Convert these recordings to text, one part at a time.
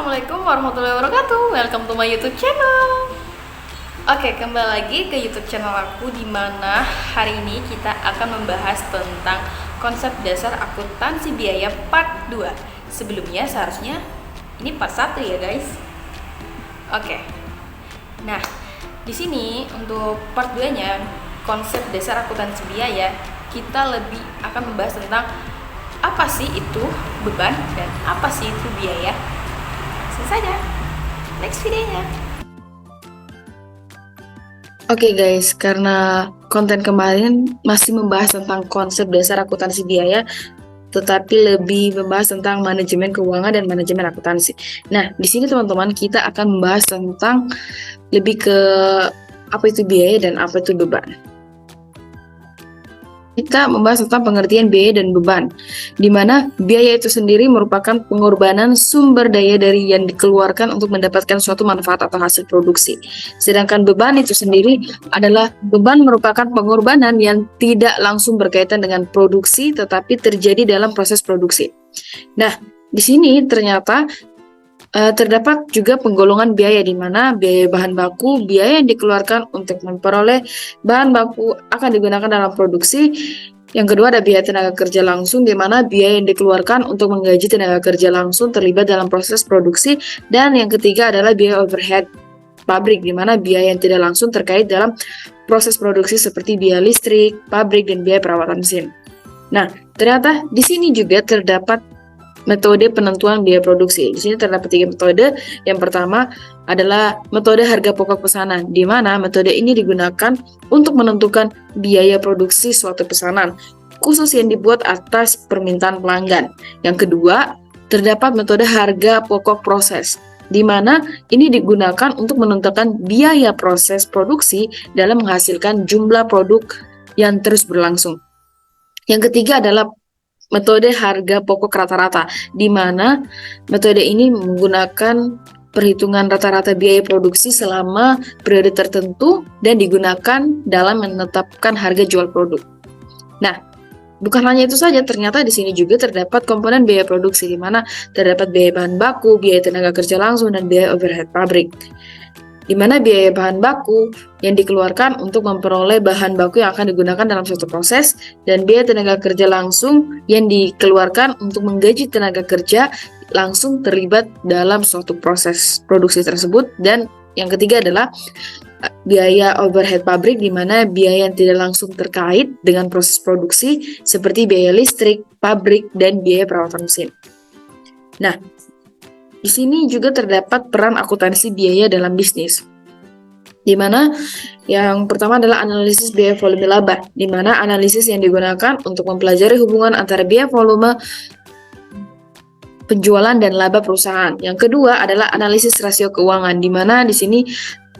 Assalamualaikum warahmatullahi wabarakatuh. Welcome to my YouTube channel. Oke, kembali lagi ke YouTube channel aku, di mana hari ini kita akan membahas tentang konsep dasar akuntansi biaya part 2. Sebelumnya seharusnya ini part 1 ya, guys. Oke. Nah, di sini untuk part 2-nya konsep dasar akuntansi biaya, kita lebih akan membahas tentang apa sih itu beban dan apa sih itu biaya. Langsung saja, next videonya. Oke guys, karena konten kemarin masih membahas tentang konsep dasar akuntansi biaya, tetapi lebih membahas tentang manajemen keuangan dan manajemen akuntansi. Nah, di sini teman-teman kita akan membahas tentang lebih ke apa itu biaya dan apa itu beban. Kita membahas tentang pengertian biaya dan beban, di mana biaya itu sendiri merupakan pengorbanan sumber daya dari yang dikeluarkan untuk mendapatkan suatu manfaat atau hasil produksi. Sedangkan beban itu sendiri adalah beban merupakan pengorbanan yang tidak langsung berkaitan dengan produksi, tetapi terjadi dalam proses produksi. Nah, di sini ternyata terdapat juga penggolongan biaya, di mana biaya bahan baku, biaya yang dikeluarkan untuk memperoleh bahan baku akan digunakan dalam produksi. Yang kedua ada biaya tenaga kerja langsung, di mana biaya yang dikeluarkan untuk menggaji tenaga kerja langsung terlibat dalam proses produksi. Dan yang ketiga adalah biaya overhead pabrik, di mana biaya yang tidak langsung terkait dalam proses produksi seperti biaya listrik, pabrik, dan biaya perawatan mesin. Nah, ternyata di sini juga terdapat metode penentuan biaya produksi. Di sini terdapat 3 metode. Yang pertama adalah metode harga pokok pesanan, di mana metode ini digunakan untuk menentukan biaya produksi suatu pesanan, khusus yang dibuat atas permintaan pelanggan. Yang kedua, terdapat metode harga pokok proses, di mana ini digunakan untuk menentukan biaya proses produksi dalam menghasilkan jumlah produk yang terus berlangsung. Yang ketiga adalah metode harga pokok rata-rata, di mana metode ini menggunakan perhitungan rata-rata biaya produksi selama periode tertentu dan digunakan dalam menetapkan harga jual produk. Nah, bukan hanya itu saja, ternyata di sini juga terdapat komponen biaya produksi, di mana terdapat biaya bahan baku, biaya tenaga kerja langsung, dan biaya overhead pabrik. Di mana biaya bahan baku yang dikeluarkan untuk memperoleh bahan baku yang akan digunakan dalam suatu proses, dan biaya tenaga kerja langsung yang dikeluarkan untuk menggaji tenaga kerja langsung terlibat dalam suatu proses produksi tersebut. Dan yang ketiga adalah biaya overhead pabrik, di mana biaya yang tidak langsung terkait dengan proses produksi seperti biaya listrik, pabrik, dan biaya perawatan mesin. Nah, di sini juga terdapat peran akuntansi biaya dalam bisnis, di mana yang pertama adalah analisis biaya volume laba, di mana analisis yang digunakan untuk mempelajari hubungan antara biaya volume penjualan dan laba perusahaan. Yang kedua adalah analisis rasio keuangan, di mana di sini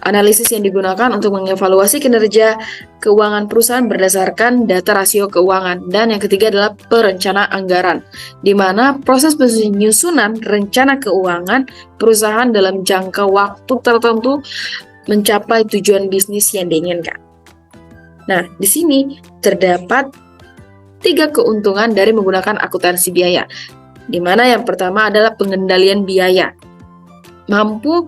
analisis yang digunakan untuk mengevaluasi kinerja keuangan perusahaan berdasarkan data rasio keuangan. Dan yang ketiga adalah perencanaan anggaran, di mana proses penyusunan rencana keuangan perusahaan dalam jangka waktu tertentu mencapai tujuan bisnis yang diinginkan. Nah, di sini terdapat 3 keuntungan dari menggunakan akuntansi biaya, di mana yang pertama adalah pengendalian biaya, mampu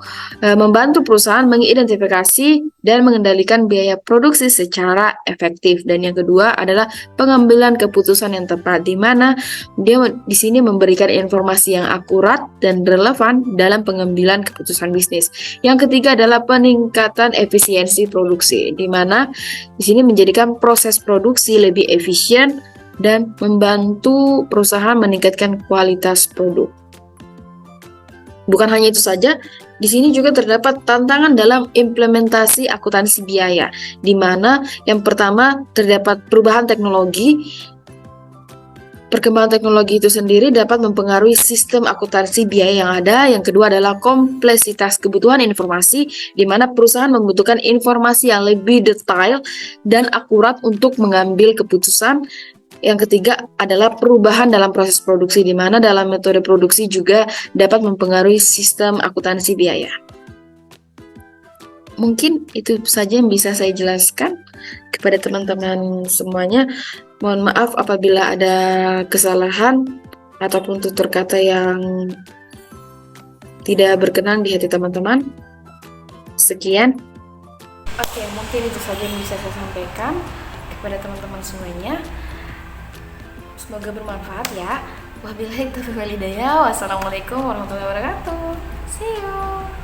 membantu perusahaan mengidentifikasi dan mengendalikan biaya produksi secara efektif. Dan yang kedua adalah pengambilan keputusan yang tepat, di mana dia di sini memberikan informasi yang akurat dan relevan dalam pengambilan keputusan bisnis. Yang ketiga adalah peningkatan efisiensi produksi, di mana di sini menjadikan proses produksi lebih efisien dan membantu perusahaan meningkatkan kualitas produk. Bukan hanya itu saja, di sini juga terdapat tantangan dalam implementasi akuntansi biaya, di mana yang pertama terdapat perubahan teknologi. Perkembangan teknologi itu sendiri dapat mempengaruhi sistem akuntansi biaya yang ada. Yang kedua adalah kompleksitas kebutuhan informasi, di mana perusahaan membutuhkan informasi yang lebih detail dan akurat untuk mengambil keputusan. Yang ketiga adalah perubahan dalam proses produksi, di mana dalam metode produksi juga dapat mempengaruhi sistem akuntansi biaya. Mungkin itu saja yang bisa saya jelaskan kepada teman-teman semuanya. Mohon maaf apabila ada kesalahan ataupun tutur kata yang tidak berkenan di hati teman-teman. Sekian. Oke, mungkin itu saja yang bisa saya sampaikan kepada teman-teman semuanya. Semoga bermanfaat ya. Wabillahi taufiq wal hidayah. Wassalamualaikum warahmatullahi wabarakatuh. See you.